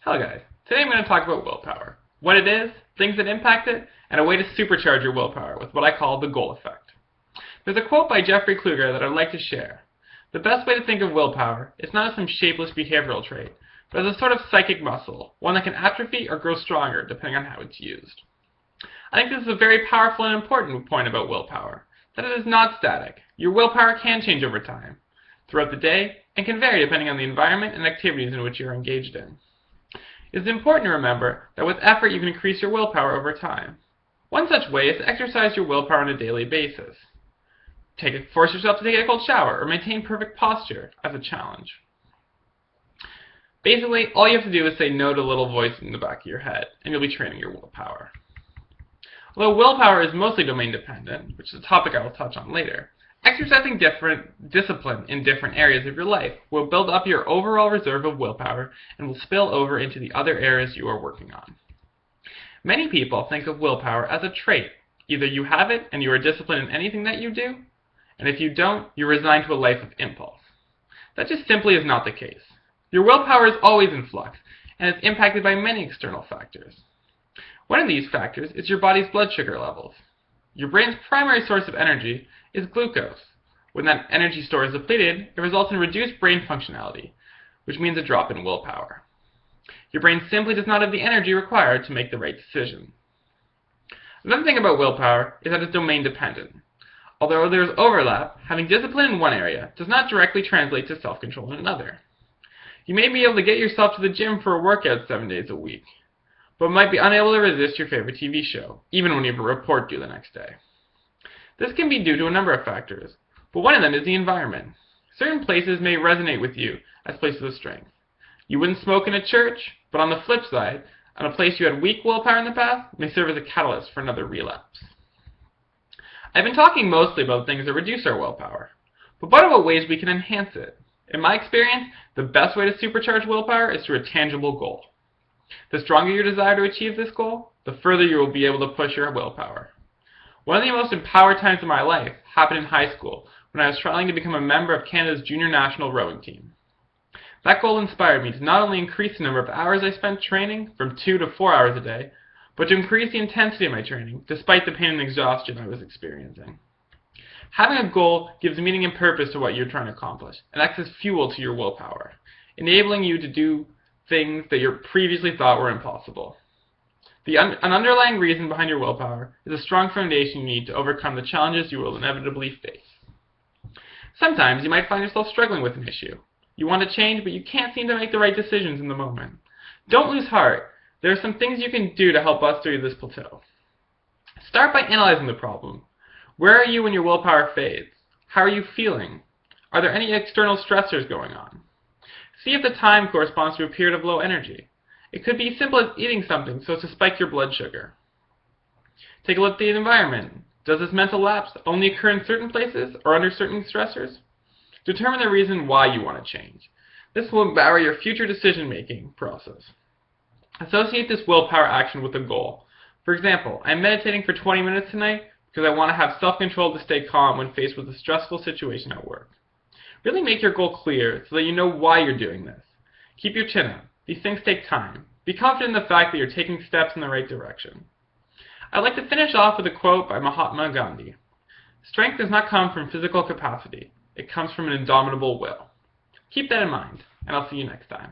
Hello guys, today I'm going to talk about willpower, what it is, things that impact it, and a way to supercharge your willpower with what I call the goal effect. There's a quote by Jeffrey Kluger that I'd like to share. The best way to think of willpower is not as some shapeless behavioral trait, but as a sort of psychic muscle, one that can atrophy or grow stronger depending on how it's used. I think this is a very powerful and important point about willpower, that it is not static. Your willpower can change over time, throughout the day, and can vary depending on the environment and activities in which you're engaged in. It is important to remember that with effort you can increase your willpower over time. One such way is to exercise your willpower on a daily basis. Force yourself to take a cold shower or maintain perfect posture as a challenge. Basically, all you have to do is say no to the little voice in the back of your head, and you'll be training your willpower. Although willpower is mostly domain dependent, which is a topic I will touch on later, exercising different discipline in different areas of your life will build up your overall reserve of willpower and will spill over into the other areas you are working on. Many people think of willpower as a trait. Either you have it and you are disciplined in anything that you do, and if you don't, you're resigned to a life of impulse. That just simply is not the case. Your willpower is always in flux, and it's impacted by many external factors. One of these factors is your body's blood sugar levels. Your brain's primary source of energy is glucose. When that energy store is depleted, it results in reduced brain functionality, which means a drop in willpower. Your brain simply does not have the energy required to make the right decision. Another thing about willpower is that it's domain dependent. Although there is overlap, having discipline in one area does not directly translate to self-control in another. You may be able to get yourself to the gym for a workout 7 days a week, but might be unable to resist your favorite TV show, even when you have a report due the next day. This can be due to a number of factors, but one of them is the environment. Certain places may resonate with you as places of strength. You wouldn't smoke in a church, but on the flip side, on a place you had weak willpower in the past may serve as a catalyst for another relapse. I've been talking mostly about things that reduce our willpower, but what about ways we can enhance it? In my experience, the best way to supercharge willpower is through a tangible goal. The stronger your desire to achieve this goal, the further you will be able to push your willpower. One of the most empowered times of my life happened in high school when I was trying to become a member of Canada's junior national rowing team. That goal inspired me to not only increase the number of hours I spent training from 2 to 4 hours a day, but to increase the intensity of my training despite the pain and exhaustion I was experiencing. Having a goal gives meaning and purpose to what you're trying to accomplish and acts as fuel to your willpower, enabling you to do things that you previously thought were impossible. An underlying reason behind your willpower is a strong foundation you need to overcome the challenges you will inevitably face. Sometimes you might find yourself struggling with an issue. You want to change, but you can't seem to make the right decisions in the moment. Don't lose heart. There are some things you can do to help bust through this plateau. Start by analyzing the problem. Where are you when your willpower fades? How are you feeling? Are there any external stressors going on? See if the time corresponds to a period of low energy. It could be as simple as eating something so as to spike your blood sugar. Take a look at the environment. Does this mental lapse only occur in certain places or under certain stressors? Determine the reason why you want to change. This will empower your future decision-making process. Associate this willpower action with a goal. For example, I'm meditating for 20 minutes tonight because I want to have self-control to stay calm when faced with a stressful situation at work. Really make your goal clear so that you know why you're doing this. Keep your chin up. These things take time. Be confident in the fact that you're taking steps in the right direction. I'd like to finish off with a quote by Mahatma Gandhi. Strength does not come from physical capacity. It comes from an indomitable will. Keep that in mind, and I'll see you next time.